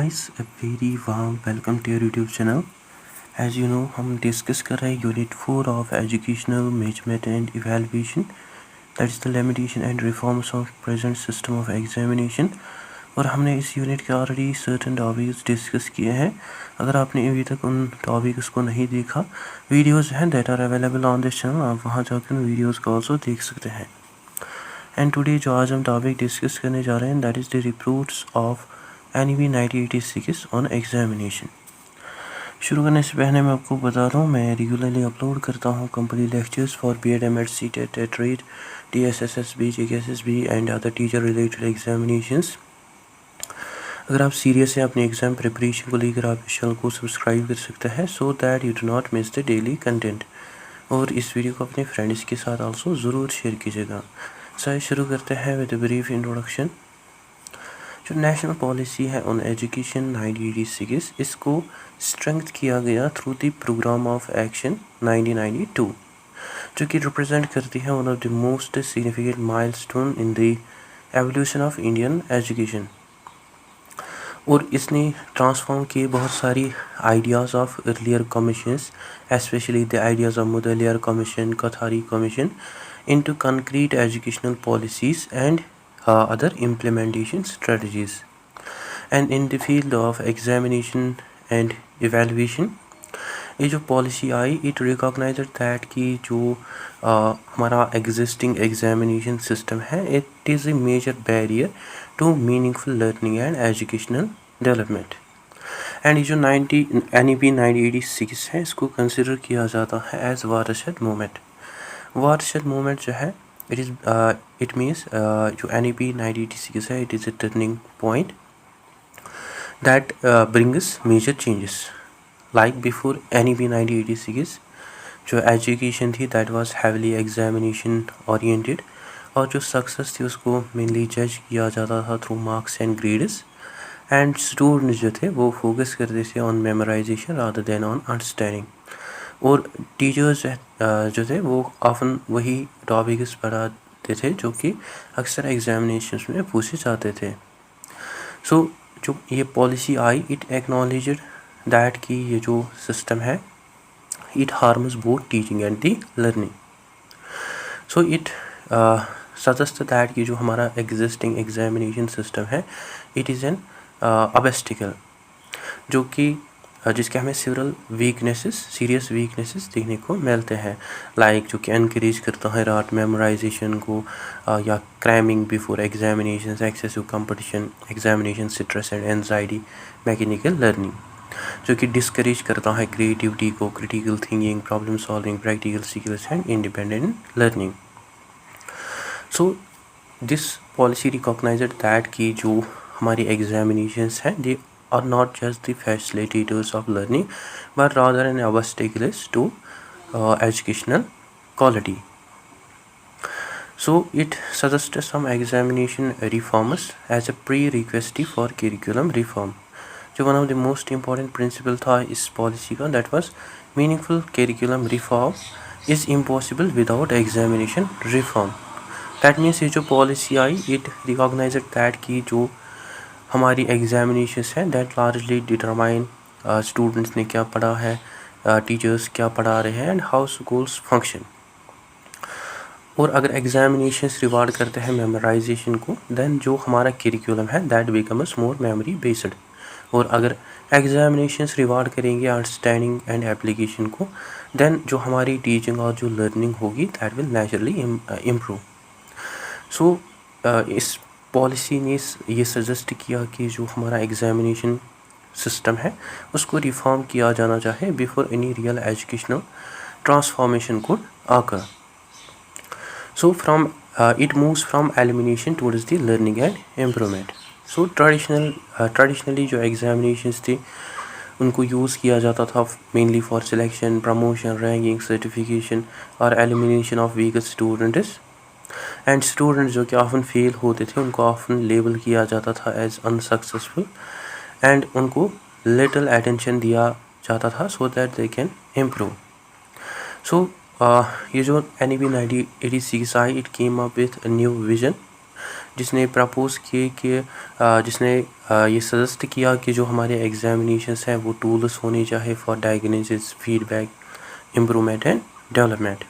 guys, a very warm welcome to your YouTube channel. As you know, हम discuss कर रहे हैं unit 4 of educational measurement and evaluation, that is the limitation and reforms of present system of examination. और हमने इस unit के already certain topics discuss किए हैं। अगर आपने अभी तक उन टॉपिक्स को नहीं देखा, वीडियोज़ हैं that are available on this channel, आप वहाँ जाकर उन वीडियोज़ को ऑल्सो देख सकते हैं। एंड टुडे जो आज हम टॉपिक डिस्कस करने जा रहे हैं that is the reports of NEP 1986 on examination. शुरू करने से पहले मैं आपको बता रहा हूँ, मैं रेगुलरली अपलोड करता हूँ complete lectures for BEd MAT CTET TET TSSSB JKSSB and other teacher related examinations. अगर आप सीरियस हैं अपने एग्ज़ाम प्रिपरेशन को लेकर, आप इस चैनल को सब्सक्राइब कर सकते हैं so that you do not miss the daily content. और इस वीडियो को अपने फ्रेंड्स के साथ आल्सो ज़रूर शेयर कीजिएगा। सो शुरू करते हैं विद ब्रीफ इंट्रोडक्शन। जो नेशनल पॉलिसी है ऑन एजुकेशन 1986, इसको स्ट्रेंथ किया गया through the programme of action 1992, जो कि रिप्रेजेंट करती है one of the most significant milestone in the evolution of Indian education. और इसने ट्रांसफॉर्म किए बहुत सारी ideas of earlier commissions, especially the ideas of Mudaliar commission, Kothari commission, into concrete educational policies and other implementation strategies. And in the field of examination and evaluation, ये जो policy I it recognized that कि जो हमारा existing examination system है it is a major barrier to meaningful learning and educational development. And ये जो NEP 1986 है, इसको कंसिडर किया जाता है एज वारशद मूवमेंट। वारशद मूवमेंट जो है it means जो NEP 1986 है, it is a turning point that brings major changes. Like before NEP 1986 जो एजुकेशन थी that was heavily examination oriented, और जो सक्सेस थी उसको मेनली जज किया जाता था through marks and grades, and students जो थे वो फोकस करते थे on memorisation rather than on understanding. और टीचर्स जो थे वो ऑफन वही टॉपिक्स पढ़ाते थे जो कि अक्सर एग्जामिनेशंस में पूछे जाते थे। सो जो ये policy I it acknowledged that कि ये जो सिस्टम है it harms both teaching and the learning. So it suggest that कि जो हमारा एग्जिस्टिंग एग्जामिनेशन सिस्टम है इट इज़ एन ऑब्स्टिकल, जो कि जिसके हमें सीरियस वीकनेसेस देखने को मिलते हैं। लाइक जो कि एनकरेज करता है रात मेमोराइजेशन को, या cramming before examination, excessive competition, examination stress and anxiety, mechanical learning, जो कि डिस्करेज करता है क्रिएटिविटी को, critical thinking, problem solving, practical skills and independent learning. So this policy recognized that कि जो हमारी एग्जामिनेशंस हैं दे are not just the facilitators of learning but rather an obstacles to educational quality. So it suggested some examination reforms as a prerequisite for curriculum reform. जो one of the most important principle था इस policy का that was meaningful curriculum reform is impossible without examination reform. That means ये जो policy I it recognized that कि जो हमारी examinations हैं दैट लार्जली डिटरमाइन स्टूडेंट्स ने क्या पढ़ा है, टीचर्स क्या पढ़ा रहे हैं एंड हाउ स्कूल्स फंक्शन। और अगर एग्जामिनेशंस रिवार्ड करते हैं मेमोराइजेशन को देन जो हमारा करिकुलम है that becomes more memory based. और अगर एग्जामिनेशंस रिवार्ड करेंगे अंडरस्टैंडिंग एंड एप्लीकेशन को देन जो हमारी टीचिंग और जो लर्निंग होगी दैट विल नेचुरली इम्प्रूव। सो इस पॉलिसी ने ये सजेस्ट किया कि जो हमारा एग्जामिनेशन सिस्टम है उसको रिफॉर्म किया जाना चाहिए before any real educational transformation could occur. So from it moves from elimination towards the learning and improvement. So traditionally जो एग्जामिनेशंस थे उनको यूज़ किया जाता था mainly for selection, promotion, ranking, certification और elimination of weaker students. And students जो कि often fail होते थे उनको ऑफन लेबल किया जाता था एज अनसक्सेसफुल एंड उनको लिटिल अटेंशन दिया जाता था so that they can improve. So ये जो NEP 1986 आई it came up with new vision जिसने प्रपोज़ किए कि जिसने ये सजेस्ट किया कि जो हमारे एग्जामिनेशंस हैं वो टूल्स होने चाहिए for diagnosis, feedback, improvement and development.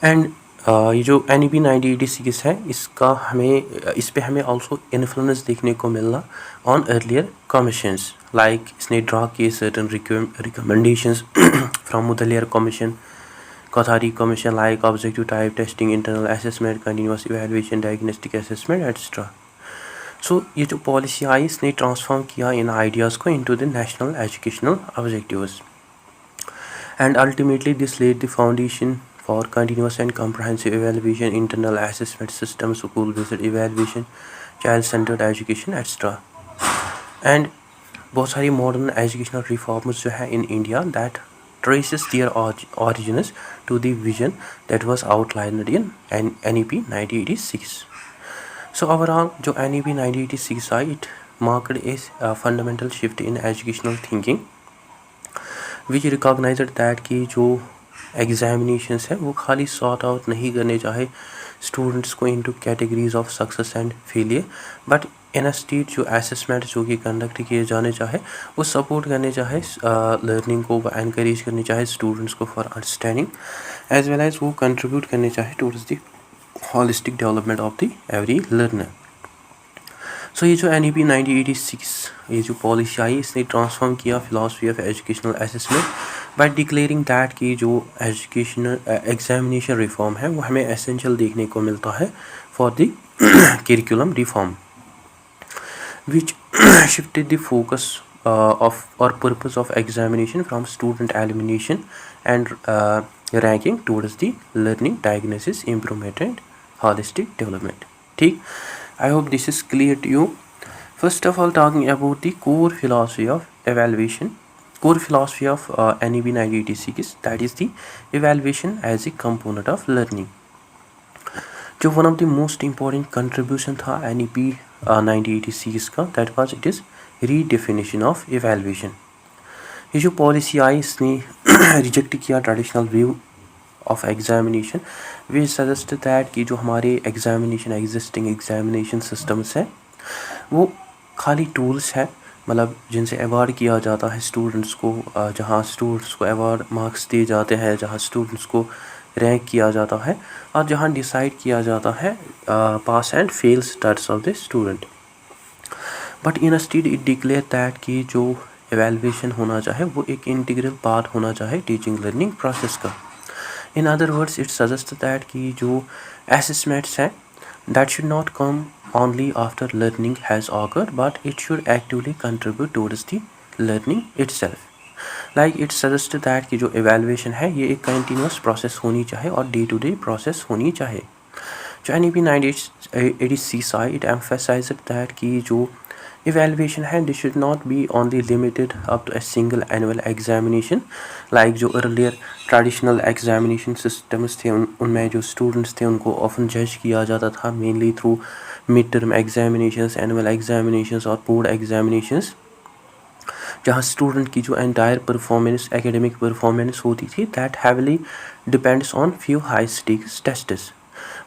And ये जो NEP 9086 है इस पे हमें ऑल्सो इन्फ्लुएंस देखने को मिला ऑन अर्लियर कमीशंस, लाइक इसने ड्रा किए certain recommendations from Mudaliar commission, Kothari Commission, like objective type testing, internal assessment, continuous evaluation, diagnostic assessment, etc. So ये जो पॉलिसी आई इसने ट्रांसफॉर्म किया इन आइडियाज़ को into the national educational objectives, and ultimately this led the foundation for continuous and comprehensive evaluation, internal assessment system, school-based evaluation, child-centered education, etc. And बहुत सारी modern educational reforms जो है in India that traces their origins to the vision that was outlined in NEP 9086. So overall जो NEP 9086 I, it marked a fundamental shift in educational thinking, which recognized that कि जो examinations है वो खाली sort out नहीं करने चाहे students को into categories of success and failure, but institute जो असेसमेंट जो कि कंडक्ट किए जाने चाहे वो सपोर्ट करने चाहे लर्निंग को, एनकरेज करने चाहे स्टूडेंट्स को for understanding, as well as वो कंट्रीब्यूट करने चाहे towards the holistic development of the every learner. So ये जो NEP 9086 ये जो पॉलिसी आई इसने ट्रांसफॉर्म किया philosophy of educational assessment bye declaring that कि जो एजुकेशनल एग्जामिनेशन रिफॉर्म है वो हमें एसेंशियल देखने को मिलता है for the curriculum reform, which shifted the focus of और purpose of examination from student elimination and ranking towards the learning, diagnosis, improvement and holistic development. ठीक, I hope this is clear to you. First of all, talking about the core philosophy of evaluation, core philosophy of NEP 9086, that is the evaluation as a component of learning. जो one of the most important contribution था NEP 9086 का, that was it is redefinition of evaluation. ये जो policy आई इसने reject किया traditional view of examination, we suggest that कि जो हमारे एग्जिस्टिंग एग्जामिनेशन सिस्टम्स हैं वो खाली टूल्स हैं, मतलब जिनसे अवार्ड किया जाता है स्टूडेंट्स को, जहाँ स्टूडेंट्स को अवार्ड मार्क्स दिए जाते हैं, जहाँ स्टूडेंट्स को रैंक किया जाता है और जहाँ डिसाइड किया जाता है pass and fail status of the student. But instead it declare that कि जो एवेल्युएशन होना चाहे वो एक इंटीग्रल पार्ट होना चाहे टीचिंग लर्निंग प्रोसेस का। In other words, it suggests that कि जो assessments हैं that should not come only after learning has occurred, but it should actively contribute towards the learning itself. Like it suggests that कि जो evaluation है ये एक continuous process होनी चाहिए और day to day process होनी चाहिए। जो NEP 9086 I, it emphasized that कि जो evaluation है this should not be only limited up to a single annual examination, like जो earlier traditional examination systems थे उनमें जो students थे उनको often judge किया जाता था mainly through mid-term examinations, annual examinations और board examinations, जहाँ स्टूडेंट की जो एंटायर परफॉर्मेंस, एकेडमिक परफॉर्मेंस होती थी that heavily depends on few high stakes tests.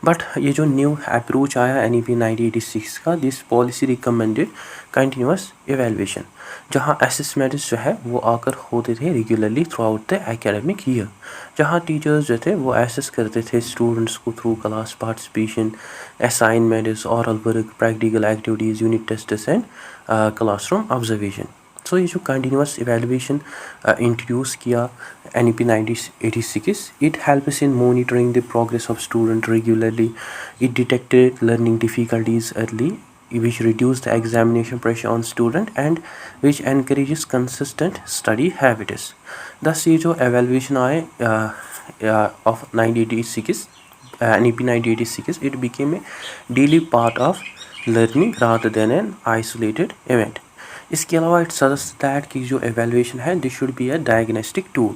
But ये जो न्यू अप्रोच आया NEP 9086 का, this policy recommended continuous evaluation, जहाँ असेसमेंट्स जो है वो आकर होते थे regularly throughout the academic year, जहाँ टीचर्स जो थे वो असेस करते थे स्टूडेंट्स को through class participation, assignments, oral work, practical activities, unit tests and classroom observation. So ये जो कंटिन्यूस एवेल्युएशन इंट्रोड्यूस किया NEP 9086, it helps in monitoring the progress of student regularly. It detected learning difficulties early, which reduce the examination pressure on student and which encourages consistent study habits. Thus ये जो evaluation आए of 9086 NEP 9086, it became a daily part of learning rather than an isolated event. इसके अलावा it suggest that कि जो evaluation है this should be a diagnostic tool.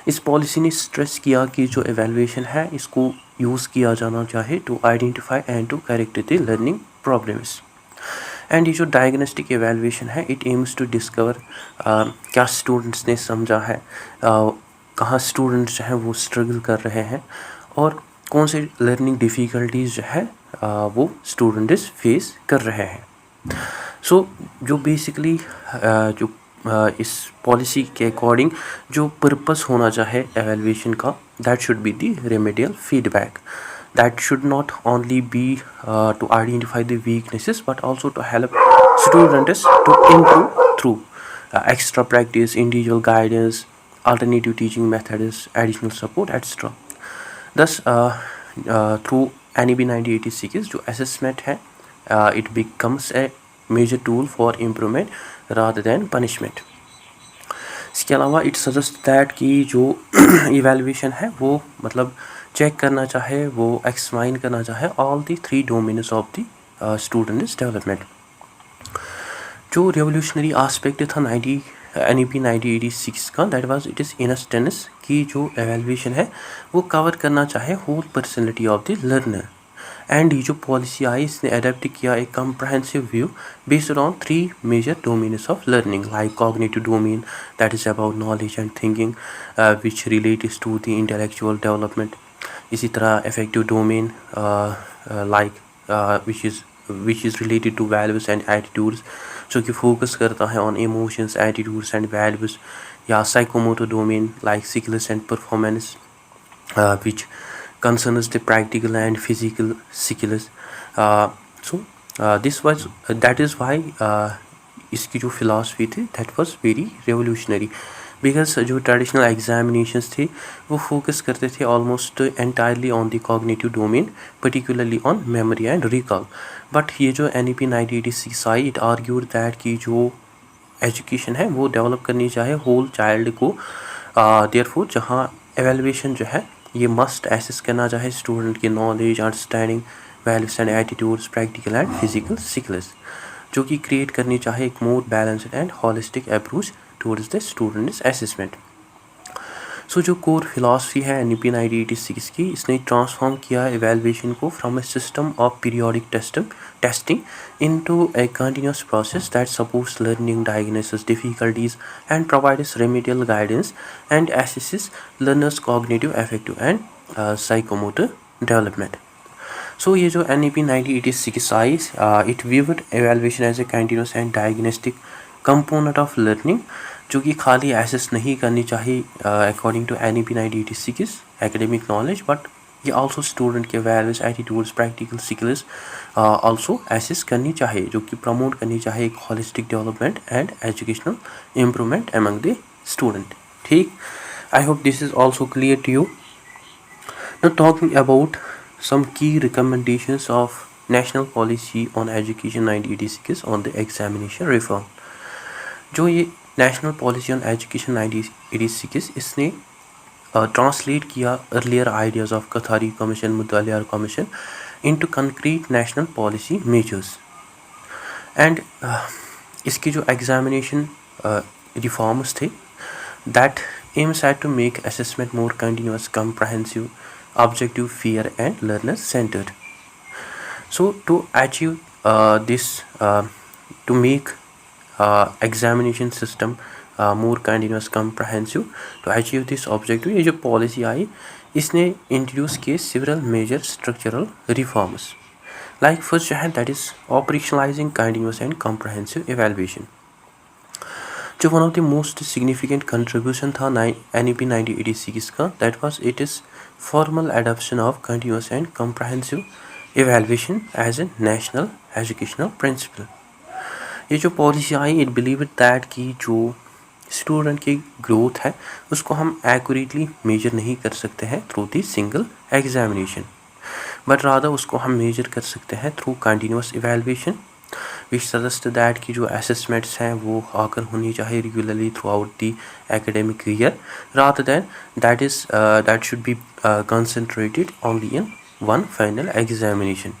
इस policy ने स्ट्रेस किया कि जो एवेल्युएशन है इसको यूज़ किया जाना चाहिए to identify and to correct the learning problems. And ये जो डायग्नोस्टिक एवेल्युएशन है इट एम्स टू डिस्कवर क्या स्टूडेंट्स ने समझा है, कहाँ स्टूडेंट्स जो हैं वो स्ट्रगल कर रहे हैं और कौन से लर्निंग डिफ़िकल्टीज जो है वो स्टूडेंट्स फेस कर रहे हैं। सो जो बेसिकली जो इस पॉलिसी के अकॉर्डिंग जो पर्पस होना चाहे एवेल्यूएशन का, that should be the remedial feedback, that should not only be to identify the weaknesses but also to help students to improve through extra practice, individual guidance, alternative teaching methods, additional support, etc. Thus through NEP 9086 जो assessment है it becomes a major tool for improvement rather than punishment. इसके अलावा it suggest that कि जो evaluation है वो मतलब check करना चाहे, वो एक्समाइन करना चाहे all the 3 domains of the students development. जो रेवोल्यूशनरी आस्पेक्ट था NEP 9086 का, that was it is intense कि जो एवेल्युएशन है वो कवर करना चाहे whole personality of the learner. And ये जो पॉलिसी आई इसने अडेप्ट किया एक comprehensive view based on 3 major domains of learning, like cognitive domain that is about knowledge and thinking which related to the intellectual development. इसी तरह effective domain like which is related to values and attitudes, जो कि focus करता है on emotions, attitudes and values. या psychomotor domain like skills and performance which concerns the practical and physical skills. That is why इसकी जो philosophy थी that was very revolutionary, because जो traditional examinations थे वो focus करते थे almost entirely on the cognitive domain, particularly on memory and recall. But ये जो NEP 9086 I, it argued that कि जो education है वो develop करनी चाहिए whole child को, therefore जहाँ evaluation जो है ये मस्ट एसेस करना चाहे स्टूडेंट की knowledge, understanding, values and attitudes, practical and physical skills, जो कि क्रिएट करनी चाहे एक more balanced and holistic approach towards the students assessment. So जो कोर फिलॉसफी है NEP 9086 की, इसने ट्रांसफॉर्म किया एवेल्युएशन को from A system of periodic testing into a continuous process that supports learning, diagnoses difficulties and provides remedial guidance and assesses learners cognitive, affective and psychomotor development. So ये जो NEP 9086 I, it viewed evaluation as a continuous and diagnostic component of learning, जो कि खाली assess नहीं करनी चाहिए according to NEP 9086 academic knowledge, but ये also student के values, attitudes, practical skills also assess करनी चाहिए, जो कि प्रमोट करनी चाहिए एक holistic development and educational improvement among the student. ठीक, I hope this is also clear to you. Now talking about some key recommendations of National Policy on Education 1986 on the examination reform. जो ये national policy on education 1986 इसने translate किया earlier ideas of Kothari commission, Mudaliar commission into concrete national policy measures. And इसकी जो examination reforms थे, that aims at to make assessment more continuous, comprehensive, objective, fair and learner centered. So to achieve this, to make examination system more continuous, comprehensive, to achieve this objective, ये जो policy आई इसने introduce किए several major structural reforms. Like first जो है that is operationalizing continuous and comprehensive evaluation. जो one of the most significant contribution था NEP 9086 का, that was it is formal adoption of continuous and comprehensive evaluation as a national educational principle. ये जो policy I, it believe that कि जो student की growth है उसको हम एक्यूरेटली मेजर नहीं कर सकते हैं through the single examination, but rather उसको हम मेजर कर सकते हैं through continuous evaluation, which suggest that कि जो असेसमेंट्स हैं वो आकर होनी चाहिए regularly throughout the academic year, rather than that should be concentrated only in one final examination.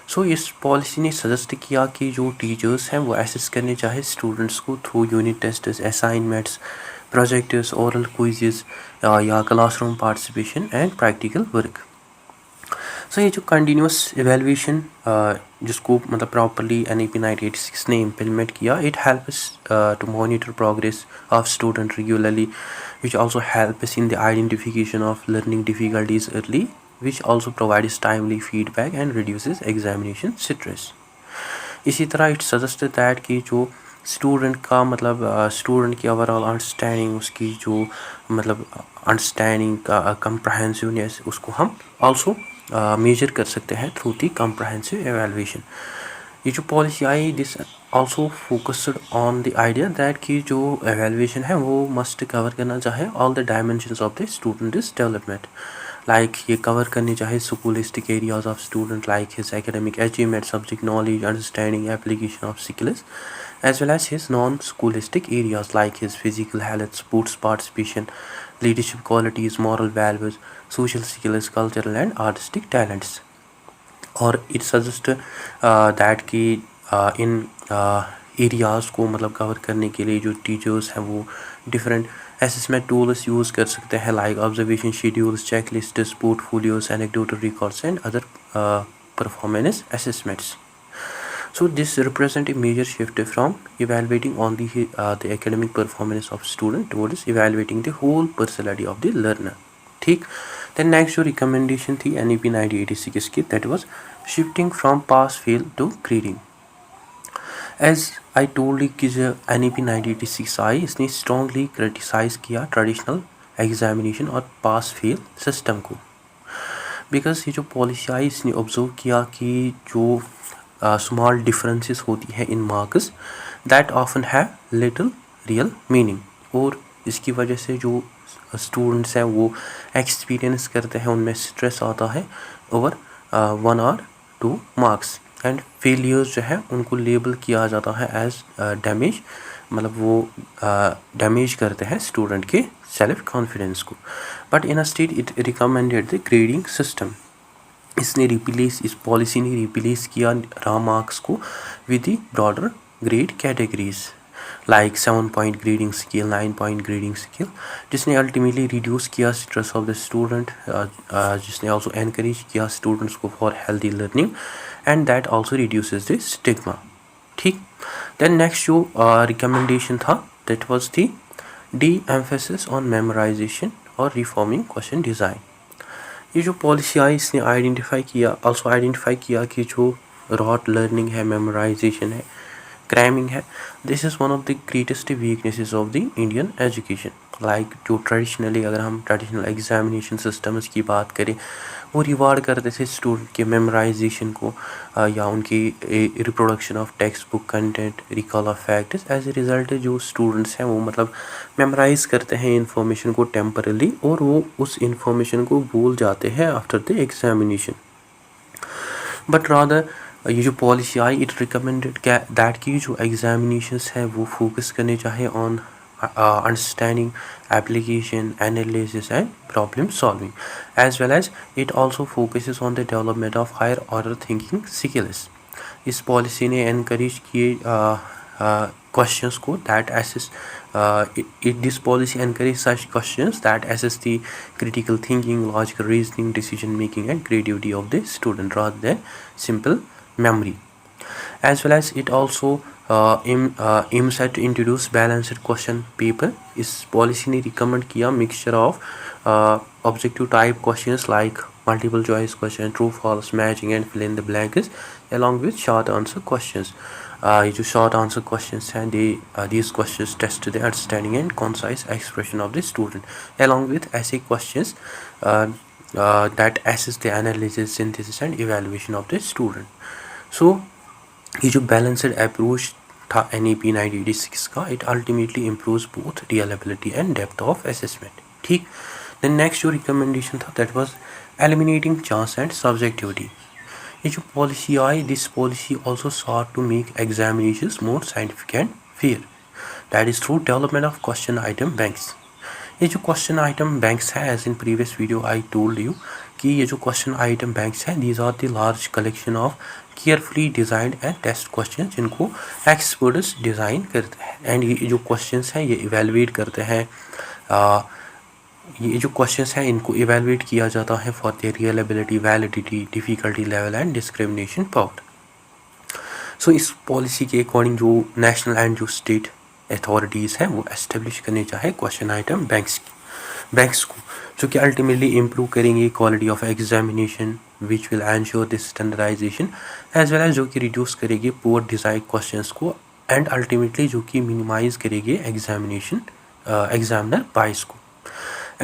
So इस पॉलिसी ने सजेस्ट किया कि जो टीचर्स हैं वो असेस करने चाहे स्टूडेंट्स को through unit tests, assignments, projects, oral quizzes या classroom participation and practical work. So ये जो कंटिन्यूस एवेल्युएशन जिसको मतलब प्रॉपरली NEP 9086 ने इम्प्लीमेंट किया, it helps to monitor progress of student regularly, which also helps in the identification of learning difficulties early which also provides timely feedback and reduces examination stress. इसी तरह it suggested that कि जो student का मतलब student की overall understanding, उसकी जो मतलब अंडरस्टैंडिंग का कंप्रहेंसिवनेस, उसको हम आल्सो मेजर कर सकते हैं थ्रू दी कंप्रहेंसिव एवेलुएशन. ये जो पॉलिसी आई this also focused on the idea that कि जो एवेलुएशन है वो मस्ट कवर करना चाहे all the dimensions of the students development. Like ये कवर करनी चाहे scholastic areas of student like his academic achievement, subject knowledge, understanding, application of skills, as well as his non-scholastic areas like his physical health, sports participation, leadership qualities, moral values, social skills, cultural and artistic talents. और it suggests that कि इन areas को मतलब cover करने के लिए जो teachers हैं वो डिफरेंट असेसमेंट टूल्स यूज़ कर सकते हैं like observation schedules, check lists, portfolios, anecdotal records and other performance assessments. So this represents a major shift from evaluating on the academic performance of student towards evaluating the whole personality of the learner. ठीक. Then next जो recommendation थी NEP 1986 की, that was shifting from pass fail to grading. As I told you कि जो NEP 1986 आई इसने strongly criticize किया traditional examination और pass fail system को, because ये जो policy आई इसने observe किया कि जो small differences होती है in marks that often have little real meaning, और इसकी वजह से जो स्टूडेंट्स हैं वो एक्सपीरियंस करते हैं उनमें स्ट्रेस आता है ओवर 1 और 2 मार्क्स, एंड फेलियर्स जो है उनको लेबल किया जाता है एज डैमेज, मतलब वो डैमेज करते हैं स्टूडेंट के सेल्फ कॉन्फिडेंस को. But in a state it recommended the grading system. इस पॉलिसी ने रिप्लेस किया रॉ मार्क्स को with the broader grade categories like 7 point grading scale, 9 point grading scale, जिसने अल्टीमेटली रिड्यूस किया स्ट्रेस ऑफ द स्टूडेंट, जिसने also encourage किया students को for healthy learning, and that also reduces the stigma. ठीक. Then next जो recommendation था that was the D emphasis on memorisation और reforming question design. ये जो पॉलिसी आई इसने आइडेंटिफाई किया कि जो रॉट लर्निंग है, मेमोराइजेशन है, क्रैमिंग है, this is one of the greatest weaknesses of the Indian education. Like जो ट्रेडिशनली अगर हम ट्रेडिशनल एग्जामिनेशन सिस्टम्स की बात करें वो रिवार्ड करते थे स्टूडेंट के मेमोराइजेशन को या उनकी reproduction of text book content, recall of facts. As a result जो स्टूडेंट्स हैं वो मतलब मेमोराइज करते हैं इंफॉर्मेशन को टेम्परली और वो उस इंफॉर्मेशन को भूल जाते हैं after the examination. But rather ये जो policy I it recommended that की जो एग्जामिनेशंस है वो फोकस करने चाहिए on understanding, application, analysis and problem solving, as well as it also focuses on the development of higher order thinking skills. इस policy ने encourage किए questions को that assess this policy encourages such questions that assess the critical thinking, logical reasoning, decision making and creativity of the student rather than simple memory. As well as it also aims at to introduce balanced question paper. इस policy ने recommend किया mixture of objective type questions like multiple choice question, true false, matching and fill in the blanks along with short answer questions. ये जो short answer questions हैं these questions test the understanding and concise expression of the student along with essay questions that assess the analysis, synthesis and evaluation of the student. So ये जो balanced approach था NEP 1986 का it ultimately improves both reliability and depth of assessment. ठीक. Then next जो recommendation था that was eliminating chance and subjectivity. ये जो policy आई this policy also sought to make examinations more scientific and fair, that is through development of question item banks. ये जो question item banks है as in previous video I told you कि ये जो question item banks हैं these are the large collection of carefully designed and test question जिनको experts design करते हैं, एंड ये जो क्वेश्चंस हैं ये इवेलुएट करते हैं. ये जो क्वेश्चंस हैं इनको इवेलुएट किया जाता है for their reliability, validity, difficulty level and discrimination power. So इस पॉलिसी के अकॉर्डिंग जो नेशनल एंड जो स्टेट अथॉरिटीज़ हैं वो एस्टेब्लिश करने चाहे क्वेश्चन आइटम बैंक्स की. बैंक्स को, जो कि अल्टीमेटली इम्प्रूव करेंगे quality of examination which will ensure this standardisation as well as जो कि रिड्यूस करेगी पुअर डिज़ाइन क्वेश्चंस को एंड अल्टीमेटली जो कि मिनिमाइज करेगी एग्जामिनेशन एग्जामिनर बाइस को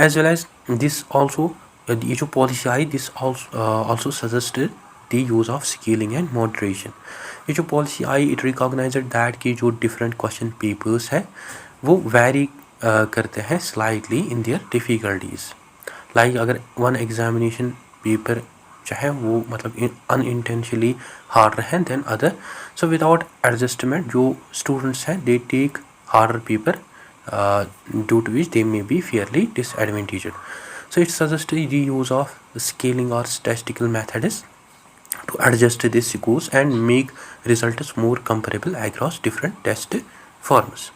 as well as this also ये जो पॉलिसी आई this also suggested the use of scaling and moderation. ये जो policy I it recognized that कि जो डिफरेंट क्वेश्चन पेपर्स है वो वेरी करते हैं slightly in their difficulties. Like अगर वन एग्जामिनेशन पेपर चाहे वो मतलब अनइंटेंशनली हार्ड रहे than other, so without adjustment जो स्टूडेंट्स हैं they take harder paper due to which they may be fairly disadvantaged. So it suggests the use of scaling or statistical methods to adjust these scores and make results more comparable across different test forms.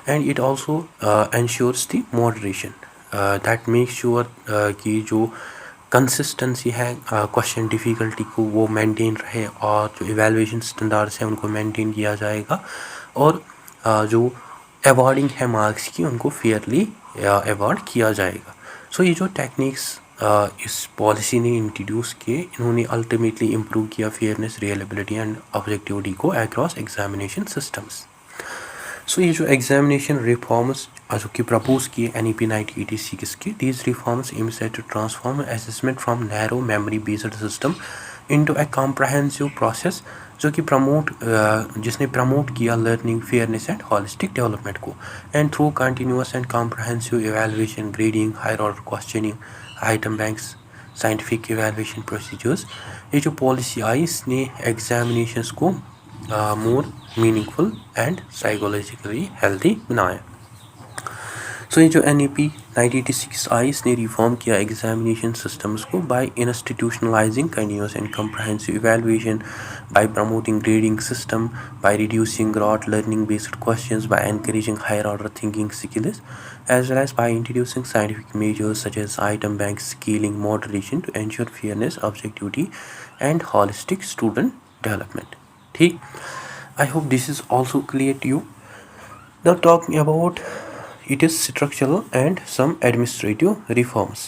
And it also ensures the moderation that makes sure कि जो consistency है question difficulty को वो maintain रहे और जो evaluation standards हैं उनको मेंटेन किया जाएगा और जो अवॉर्डिंग है मार्क्स की उनको फेयरली अवॉर्ड किया जाएगा। सो ये जो टेक्निक्स इस पॉलिसी ने इंट्रोड्यूस किए इन्होंने अल्टीमेटली इम्प्रूव किया फेयरनेस, रियलेबिलिटी एंड ऑब्जेक्टिविटी को अक्रॉस एग्जामिनेशन सिस्टम्स। सो ये जो एग्जामिनेशन रिफॉर्म्स जो कि प्रपोज किए NEP 1986 के, these reforms aim set to transform assessment from narrow memory based system into a comprehensive process जो कि जिसने प्रमोट किया learning, fairness and holistic development को and through continuous and comprehensive evaluation, grading, higher order questioning, item banks, scientific evaluation procedures. ये जो policy आई इसने examinations को more meaningful and psychologically healthy बनाया। सो ये जो NEP 1986 आई इसने रिफॉर्म किया एग्जामिनेशन सिस्टम्स को by institutionalizing continuous and comprehensive evaluation, by promoting grading system, by reducing rote learning based questions, by encouraging higher order thinking skills as well as by introducing scientific measures such as item bank, scaling, moderation to ensure fairness, objectivity and holistic student development. ठीक, I hope this is also clear to you. Now talking about it is structural and some administrative reforms.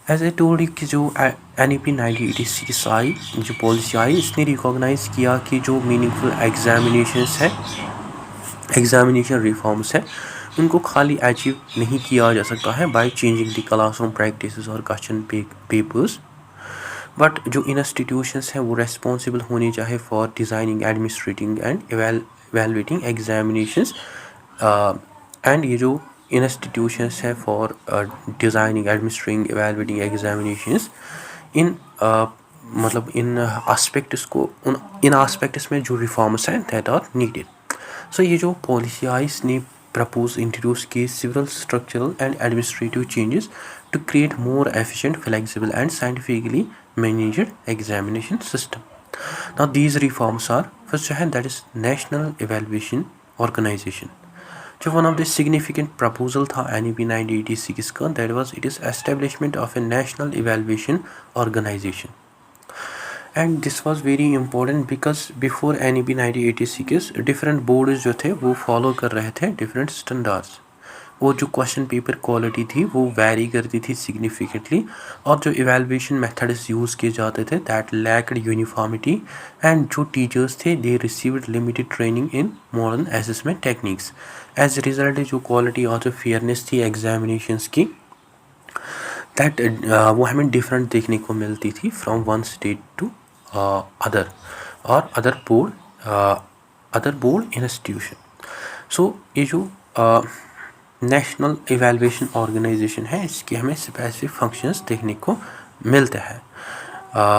As I told you कि जो NEP 1986 आई जो policy आई इसने recognise किया कि जो meaningful examination reforms है उनको खाली अचीव नहीं किया जा सकता है by changing the classroom practices और क्वेश्चन पेपर्स, बट जो इंस्टीट्यूशंस हैं वो रेस्पॉन्सिबल होने चाहिए for designing, administrating and evaluating examinations and ये जो इंस्टीट्यूशंस है for designing, administrating, evaluating examinations in मतलब इन आस्पेक्ट्स में जो रिफॉर्म्स हैं दैट आर नीडेड। सो ये जो पॉलिसी आई इसने propose introduce key several structural and administrative changes to create more efficient, flexible and scientifically managed examination system. Now these reforms are first that is National Evaluation Organization. जो one of the significant proposal था NEP 1986 का, that was it is establishment of a National Evaluation Organization. And this was very important because before NEP 1986 different boards जो थे वो follow कर रहे थे different standards. वो जो क्वेश्चन पेपर क्वालिटी थी वो वेरी करती थी सिग्निफिकेंटली और जो इवैल्यूएशन मेथड्स यूज़ किए जाते थे दैट लैक्ड यूनिफॉर्मिटी एंड जो टीचर्स थे they received limited training in modern assessment techniques. As result जो क्वालिटी और जो फेयरनेस थी एग्जामिनेशंस की दैट वो हमें डिफरेंट देखने को मिलती थी from one state to other board institution. सो ये जो नेशनल इवैल्यूएशन ऑर्गेनाइजेशन है इसके हमें स्पेसिफिक फंक्शंस देखने को मिलते हैं।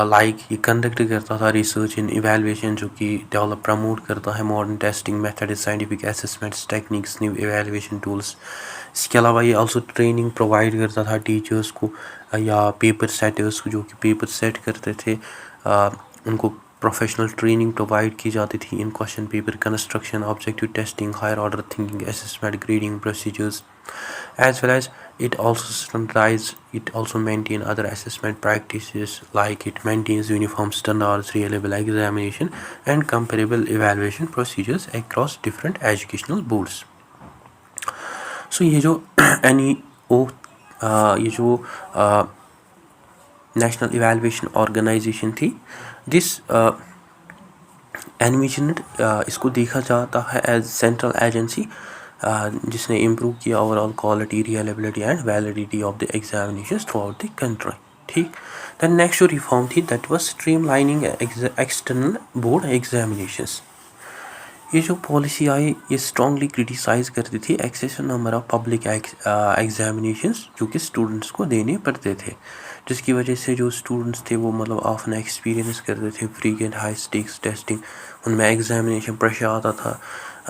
लाइक ये कंडक्ट करता था रिसर्च इन इवैल्यूएशन जो कि डेवलप प्रमोट करता है modern testing method, scientific assessments techniques, new evaluation tools. इसके अलावा ये आल्सो ट्रेनिंग प्रोवाइड करता था टीचर्स को या पेपर सेटर्स को जो कि पेपर सेट करते थे, उनको प्रोफेशनल ट्रेनिंग प्रोवाइड की जाती थी in question paper construction, objective testing, higher order thinking, assessment, grading procedures, as well as it also maintain other assessment practices like it maintains uniform standards, reliable examination and comparable evaluation procedures across different educational boards. So ये जो NEO ये जो national evaluation organisation थी, this envisioned इसको देखा जाता है as central agency जिसने इम्प्रूव किया overall quality, reliability and validity of the examinations throughout the country. ठीक, दैन नेक्स्ट जो रिफॉर्म थी that was streamlining external board examinations. ये जो पॉलिसी आई ये स्ट्रांगली क्रिटिसाइज करती थी excessive number of public examinations जो कि स्टूडेंट्स को देने पड़ते थे, जिसकी वजह से जो स्टूडेंट्स थे वो मतलब ऑफन एक्सपीरियंस करते थे फ्रीक्वेंट हाई स्टेक्स टेस्टिंग, उनमें एग्जामिनेशन प्रेशर आता था,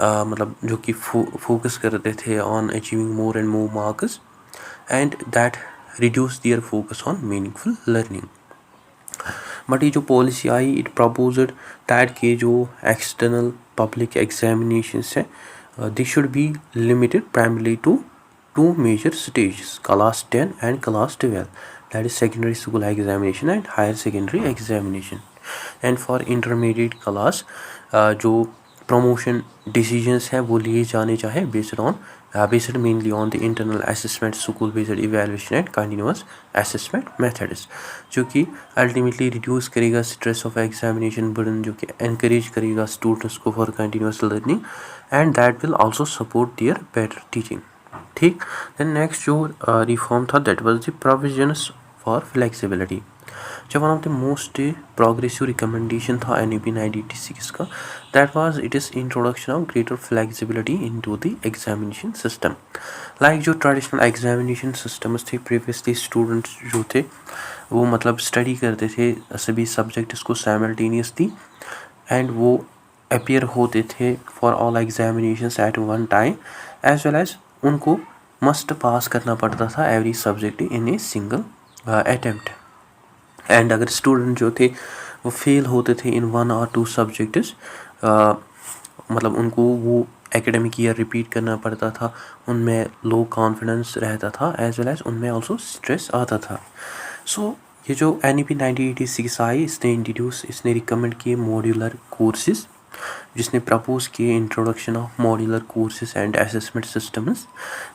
मतलब जो कि फोकस करते थे on achieving more and more marks and that reduce their focus on meaningful learning. But ये जो policy I it proposed that के जो एक्सटर्नल पब्लिक एग्जामिनेशंस है they should be limited primarily to two major stages, class 10 and class 12, that is secondary school examination and higher secondary examination. And for intermediate class जो promotion decisions हैं वो लिए जाने चाहे based mainly on the internal assessment, school based evaluation and continuous assessment methods, जो कि ultimately reduce करेगा stress of examination burden, जो कि encourage करेगा students को for continuous learning and that will also support their better teaching। ठीक, then next जो reform था that was the provisions for flexibility. जो one of the most progressive recommendation था NEP 1986 का that was it is introduction of greater flexibility into the examination system. Like जो traditional examination systems थे previously, students जो थे वो मतलब study करते थे सभी सब्जेक्ट्स को साइमल्टेनियसली एंड वो अपीयर होते थे for all examinations at one time, as well as उनको मस्ट पास करना पड़ता था every subject in a single attempt. And अगर स्टूडेंट जो थे वो फेल होते थे इन 1 or 2 सब्जेक्ट्स, मतलब उनको वो एकेडमिक ईयर रिपीट करना पड़ता था, उनमें लो कॉन्फिडेंस रहता था एज वेल एज उनमें ऑल्सो स्ट्रेस आता था। सो ये जो NEP 1986 आई इसने रिकमेंड किए मॉड्यूलर कोर्सेज, जिसने प्रपोज किए introduction of modular courses and assessment systems.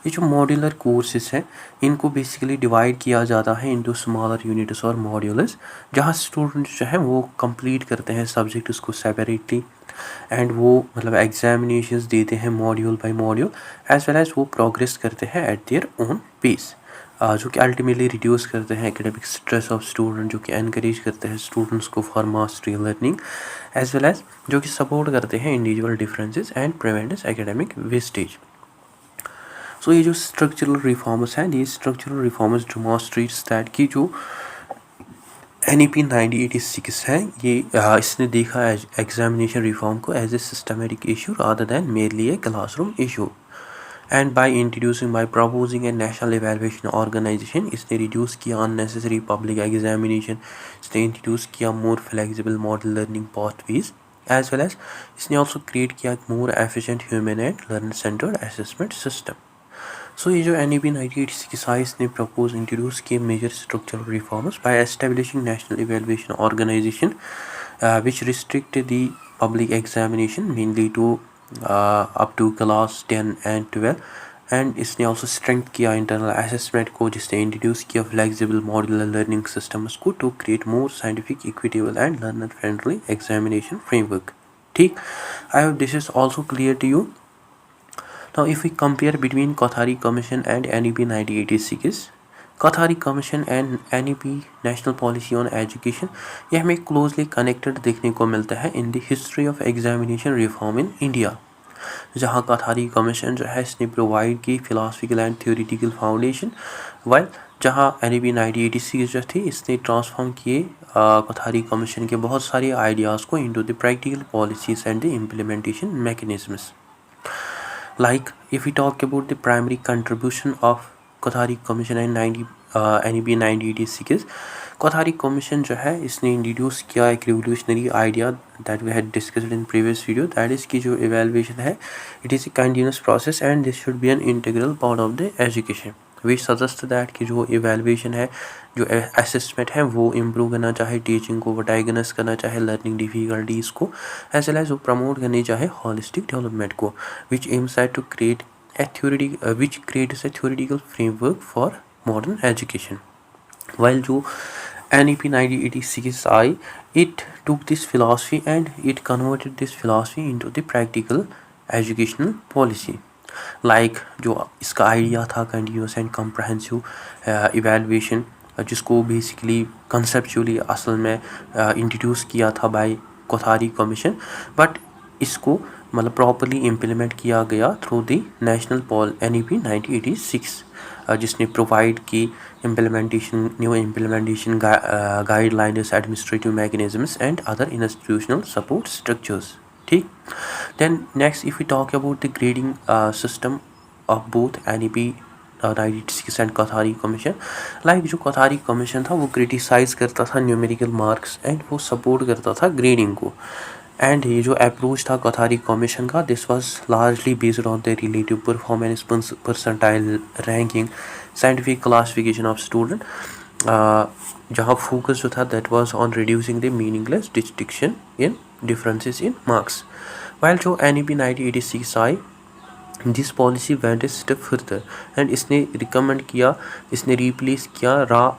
ये जो मॉड्यूलर कोर्सेज हैं इनको बेसिकली डिवाइड किया जाता है इनटू स्मॉलर यूनिट्स और मॉड्यूल्स, जहाँ स्टूडेंट्स जो हैं वो कंप्लीट करते हैं सब्जेक्ट उसको सेपरेटली एंड वो मतलब एग्जामिनेशंस देते हैं module by module, as well as वो प्रोग्रेस करते हैं एट देयर ओन पेस, जो कि अल्टीमेटली रिड्यूस करते हैं एकेडमिक स्ट्रेस ऑफ स्टूडेंट, जो कि एनकरेज करते हैं स्टूडेंट्स को for mastery learning, as well as जो कि सपोर्ट करते हैं individual differences and prevents academic wastage. So ये जो स्ट्रक्चरल रिफॉर्म्स हैं, ये स्ट्रक्चरल रिफॉर्म्स डेमोन्स्ट्रेट्स दैट कि जो NEP 1986 है ये इसने देखा एग्जामिनेशन रिफॉर्म को as a systematic issue rather than merely a classroom issue. And by proposing a national evaluation organisation इसने रिड्यूस किया अननेसेसरी पब्लिक एग्जामिनेशन, इसने इंट्रोड्यूस किया more flexible model learning pathways, as well as इसने also create किया more efficient human and learner centred assessment system. So ये जो NEP 1986 आई इसने प्रपोज इंट्रोड्यूस किए major structural reforms by establishing national evaluation organisation which restrict the public examination mainly to up to class 10 and 12, and इसने also strength किया internal assessment को, जिसने introduce किया फ्लेक्सिबल मॉड्यूलर लर्निंग सिस्टम्स को to create more scientific, equitable and learner friendly examination framework. ठीक, I hope this is also clear to you. Now if we compare between Kothari commission and NEP 1986, Kothari commission and NEP national policy on education, ये हमें closely connected देखने को मिलता है in the history of examination reform in India. जहाँ Kothari commission जो है इसने प्रोवाइड की philosophical and theoretical foundation, while जहाँ NEP 1986 जो थी इसने ट्रांसफॉर्म किए कोठारी कमीशन के बहुत सारे आइडियाज़ को into the practical policies and the implementation mechanisms. Like if we talk about the primary contribution of Kothari commission and NEP 1986, Kothari commission जो है इसने इंट्रोड्यूस किया एक revolutionary idea that we had discussed in previous video, that is की जो evaluation है it is a continuous process and this should be an integral part of the education. We suggest that कि जो evaluation है, जो assessment है वो improve करना चाहे टीचिंग को, वो डायग्नोस करना चाहे लर्निंग डिफ़िकल्टीज़ को, एज वेल एज वो प्रमोट करनी चाहे होलिस्टिक डेवलपमेंट को, which aims at to create which creates a theoretical framework for modern education. While जो NEP 1986 I, it took this philosophy and it converted this philosophy into the practical educational policy. Like जो इसका idea था continuous and comprehensive evaluation, जिसको basically conceptually असल में introduce किया था bye Kothari commission, but इसको मतलब प्रॉपरली इम्प्लीमेंट किया गया थ्रू द नेशनल NEP 1986, जिसने प्रोवाइड की new implementation guidelines, administrative mechanisms and other institutional support structures. ठीक. Then next if you talk about the grading system of both NEP 1986 and Kothari commission. Like जो Kothari commission था वो criticise करता था numerical marks and वो support करता था grading को. एंड ये जो अप्रोच था कोठारी कमीशन का, this was largely based on the relative performance, percentile ranking, scientific classification of student, जहाँ फोकस जो था that was on reducing the meaningless distinction in differences in marks. While जो NEP 1986 आई, this policy went a step further and इसने recommend किया, इसने replace किया raw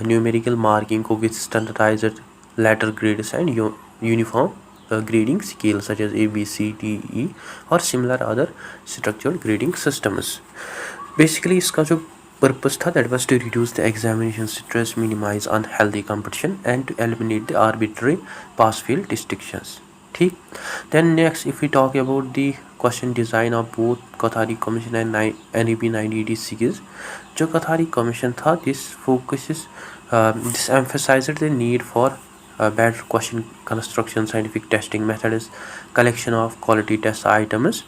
numerical marking को with standardized letter grades and uniform grading scales such as A, B, C, D, E or similar other structured grading systems. Basically इसका जो purpose था that was to reduce the examination stress, minimize unhealthy competition and to eliminate the arbitrary pass-fail distinctions. ठीक. Then next if we talk about the question design of both Kothari Commission and NEP 1986, जो Kothari Commission था this emphasized the need for better question construction, scientific testing methods, collection of quality test items,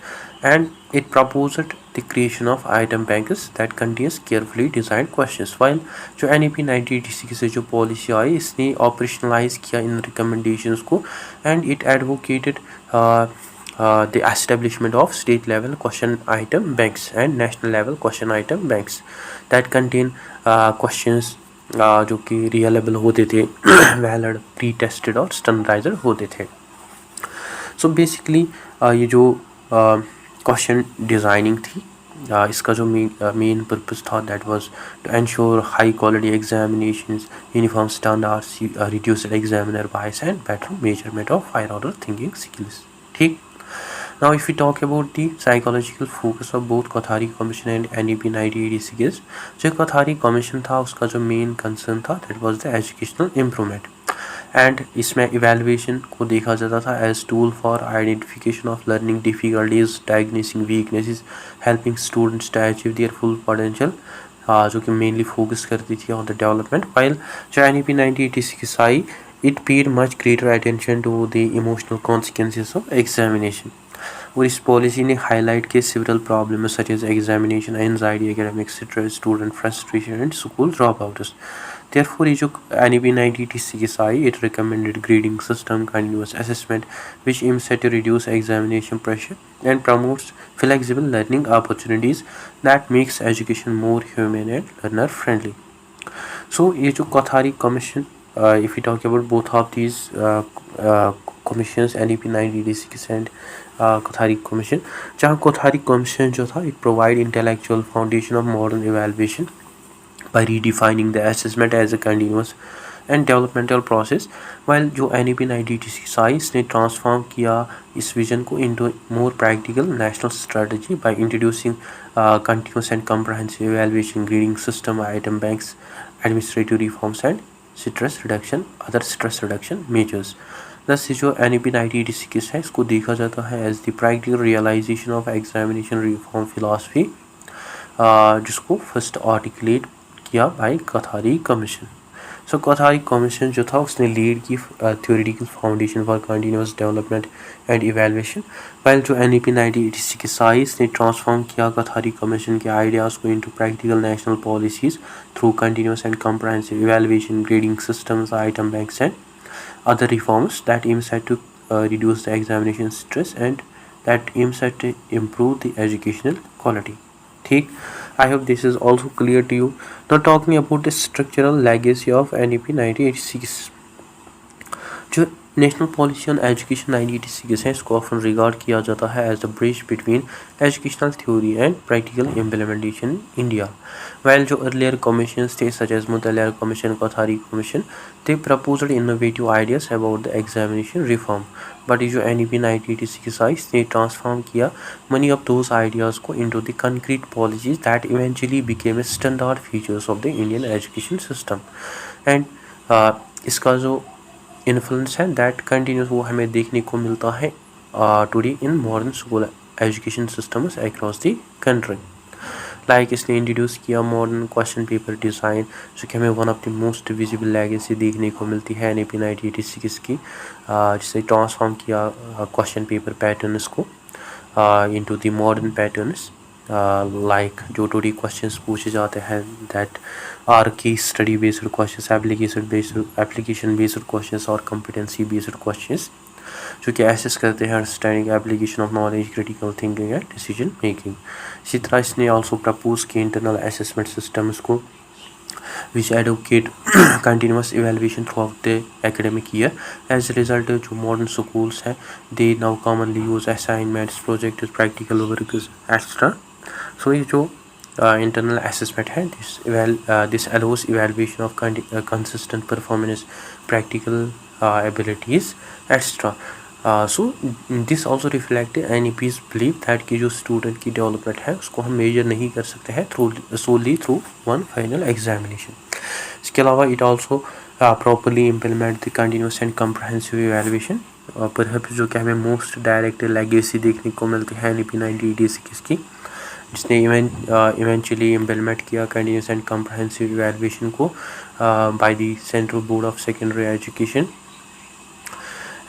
and it proposed the creation of item banks that contains carefully designed questions. While जो NEP 1986 से जो policy आई, इसने operationalise किया इन recommendations को and it advocated the establishment of state level question item banks and national level question item banks that contain questions जो कि reliable होते थे, वैलिड, प्री टेस्टेड और स्टैंडर्डाइज्ड होते थे. सो बेसिकली ये जो क्वेश्चन डिज़ाइनिंग थी, इसका जो मेन पर्पस था that was to ensure high quality examinations, uniform standards, reduced examiner bias and better measurement of higher order thinking skills. ठीक. Now if we talk about the psychological focus of both Kothari Commission and NEP 1986, जो Kothari Commission था उसका जो main concern था that was the educational improvement, and इसमें evaluation को देखा जाता था as tool for identification of learning difficulties, diagnosing weaknesses, helping students to achieve their full potential, जो कि मेनली फोकस करती थी on the development. While जो NEP 1986 I, it paid much greater attention to the emotional consequences of examination. और इस policy ने highlight किए several problems such as examination anxiety, academic stress, student frustration and school dropouts. Therefore ये जो NEP 1986 आई, it recommended grading system, continuous assessment which aims at to reduce examination pressure and promotes flexible learning opportunities that makes education more human and learner friendly. So ये जो Kothari Commission, if we talk about both of these commissions, NEP 1986 and Kothari Commission, जहाँ Kothari Commission जो था, it provide intellectual foundation of modern evaluation by redefining the assessment as a continuous and developmental process. While जो NEP 1986 आई, इसने transform किया इस vision को into more practical national strategy by introducing continuous and comprehensive evaluation, grading system, item banks, administrative reforms and other stress reduction measures. Thus जो NEP 1986 है, इसको देखा जाता है as the practical realization of examination reform philosophy, जिसको first articulate किया by Kothari commission. So Kothari commission जो था उसने लीड की theoretical foundation for continuous development and evaluation. While जो NEP 1986 आई, इसने ट्रांसफॉर्म किया कोथारी कमीशन के आइडियाज़ को into practical national policies through continuous and comprehensive evaluation, grading systems, item banks and other reforms that aims at to reduce the examination stress and that aims at to improve the educational quality. ठीक. I hope this is also clear to you. Now talking about the structural legacy of NEP 1986. जो national policy on education 1986 है, इसको often regard किया जाता है as the bridge between educational theory and practical implementation in India. While जो earlier commissions थे such as Mutaliar Commission, Kothari Commission, they proposed innovative ideas about the examination reform. But जो NEP 1986 आई इसने transform किया many of those ideas को into the concrete policies that eventually became a standard features of the Indian education system. And इसका जो influence है that continuous वो हमें देखने को मिलता है today in modern school education systems across the country. Like इसने इंट्रोड्यूस किया मॉडर्न क्वेश्चन पेपर डिज़ाइन जो कि हमें one of the most visible legacy देखने को मिलती है NEP 1986 की, जिससे ट्रांसफॉर्म किया क्वेश्चन पेपर पैटर्न्स को into the modern patterns. Like जो टुडे क्वेश्चंस पूछे जाते हैं that are case study based questions, application based questions और कॉम्पिटेंसी बेस्ड क्वेश्चंस जो कि एसेस करते हैं understanding application of knowledge, critical thinking and decision making. इसी तरह इसने ऑल्सो प्रपोज किए इंटरनल असेसमेंट सिस्टम्स को which advocate continuous evaluation throughout the academic year. As a result, जो modern schools हैं they now commonly use assignments, projects, practical works, etc. So ये जो internal assessment है this allows evaluation of consistent performance, practical abilities, etc. So this also reflect NEP's belief that कि जो student की development है उसको हम measure नहीं कर सकते हैं solely through one final examination. इसके अलावा it also properly implement the continuous and comprehensive evaluation. Perhaps जो कि हमें मोस्ट डायरेक्ट लेगेसी देखने को मिलती है NEP 1986 की, जिसने इवेंचुअली इम्प्लीमेंट किया कंटिन्यूस एंड कम्प्रहेंसिव इवैल्यूएशन को by the central board of secondary education.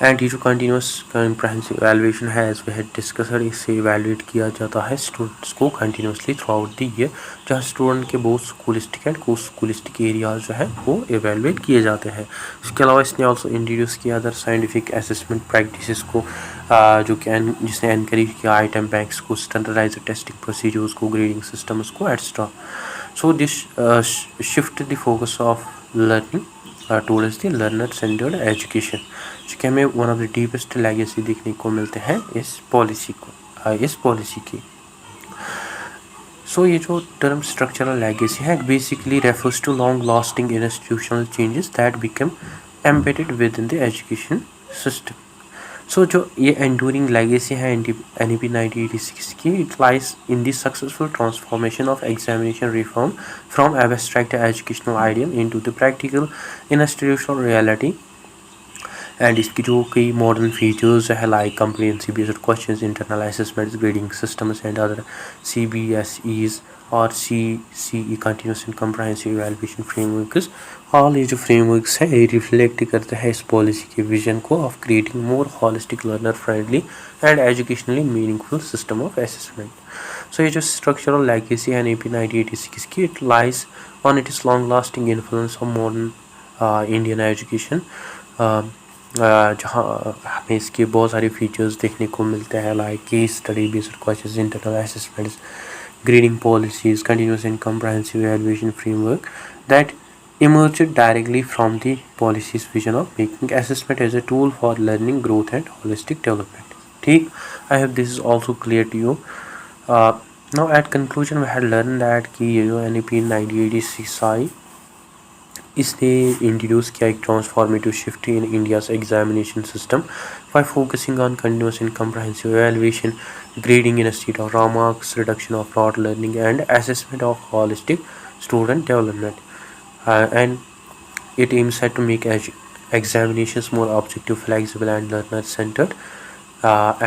And ये जो कंटिन्यूस कम्प्रहेंसिव इवैल्यूएशन है एज वी हैड डिस्कस्ड, इससे इवैल्यूएट किया जाता है स्टूडेंट्स को continuously through out the year, जहाँ स्टूडेंट के बहुत स्कूलिस्टिक एंड को स्कूलिस्टिक एरियाज जो है वो इवैल्यूएट किए जाते हैं. इसके अलावा इसने ऑल्सो इंट्रोड्यूस किया अदर साइंटिफिक असेसमेंट प्रैक्टिसेस को जो कि जिसने एनकरेज किया आइटम बैंक्स को, स्टैंडर्डाइज्ड टेस्टिंग प्रोसीजर्स को, ग्रेडिंग सिस्टम्स को, etcetera. So this shift the focus of learning towards the learner centred education, जो कि हमें one of the deepest legacy देखने को मिलते हैं इस पॉलिसी की. सो ये जो टर्म स्ट्रक्चरल लेगेसी है basically refers to long lasting institutional changes that become embedded within the education system. So जो ये एंड्यूरिंग लेगेसी है NEP 1986 की, it lies in the successful transformation of examination reform from abstract educational ideal into the practical institutional reality. And इसकी जो कई modern features है like comprehensive based questions, internal assessments, grading systems and other CBSEs और CCE continuous and comprehensive evaluation frameworks. All ये जो frameworks हैं ये reflect करते हैं इस पॉलिसी के विजन को of creating more holistic, learner friendly and educationally meaningful system of assessment. So ये जो स्ट्रक्चरल लेगेसी है NEP 1986 की, it lies on it is long lasting influence of modern Indian education, जहाँ हमें इसके बहुत सारे फीचर्स देखने को मिलते हैं like case study based questions, internal assessments, grading policies, continuous and comprehensive evaluation framework that emerged directly from the policy's vision of making assessment as a tool for learning, growth and holistic development. ठीक, I hope this is also clear to you. Now at conclusion we had learned that कि ये जो NEP 1986 आई इसने introduce किया एक transformative shift in India's examination system by focusing on continuous and comprehensive evaluation, grading instead of raw marks, reduction of rote learning and assessment of holistic student development. And it aims at to make examinations more objective, flexible and learner centered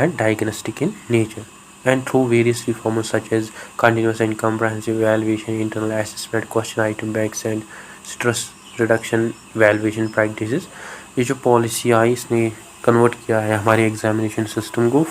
and diagnostic in nature. And through various reforms such as continuous and comprehensive evaluation, internal assessment, question item banks and stress reduction evaluation practices, ये जो policy आई इसने convert किया है हमारे examination system को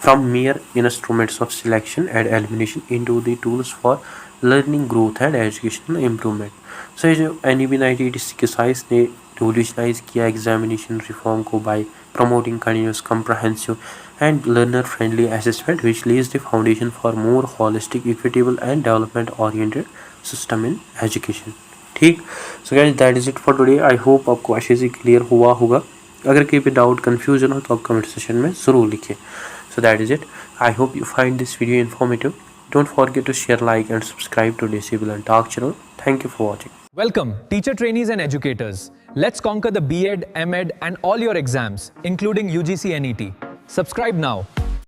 from mere instruments of selection and elimination into the tools for learning, growth and educational improvement. So ये जो NEP 1986 ने रिवोल्यूशनाइज किया एग्जामिनेशन रिफॉर्म को by promoting continuous, comprehensive and learner friendly assessment which lays the foundation for more holistic, equitable and development oriented system in education. ठीक, so guys that is it for today. I hope आपको अच्छे से clear हुआ होगा अगर कहीं पे doubt confusion हो तो आप कमेंट सेशन में ज़रूर लिखें. So that is it. I hope you find this video informative. Don't forget to share, like and subscribe to Decibel and Talk channel. Thank you for watching. Welcome, teacher trainees and educators. Let's conquer the B.Ed, M.Ed and all your exams, including UGC NET. Subscribe now.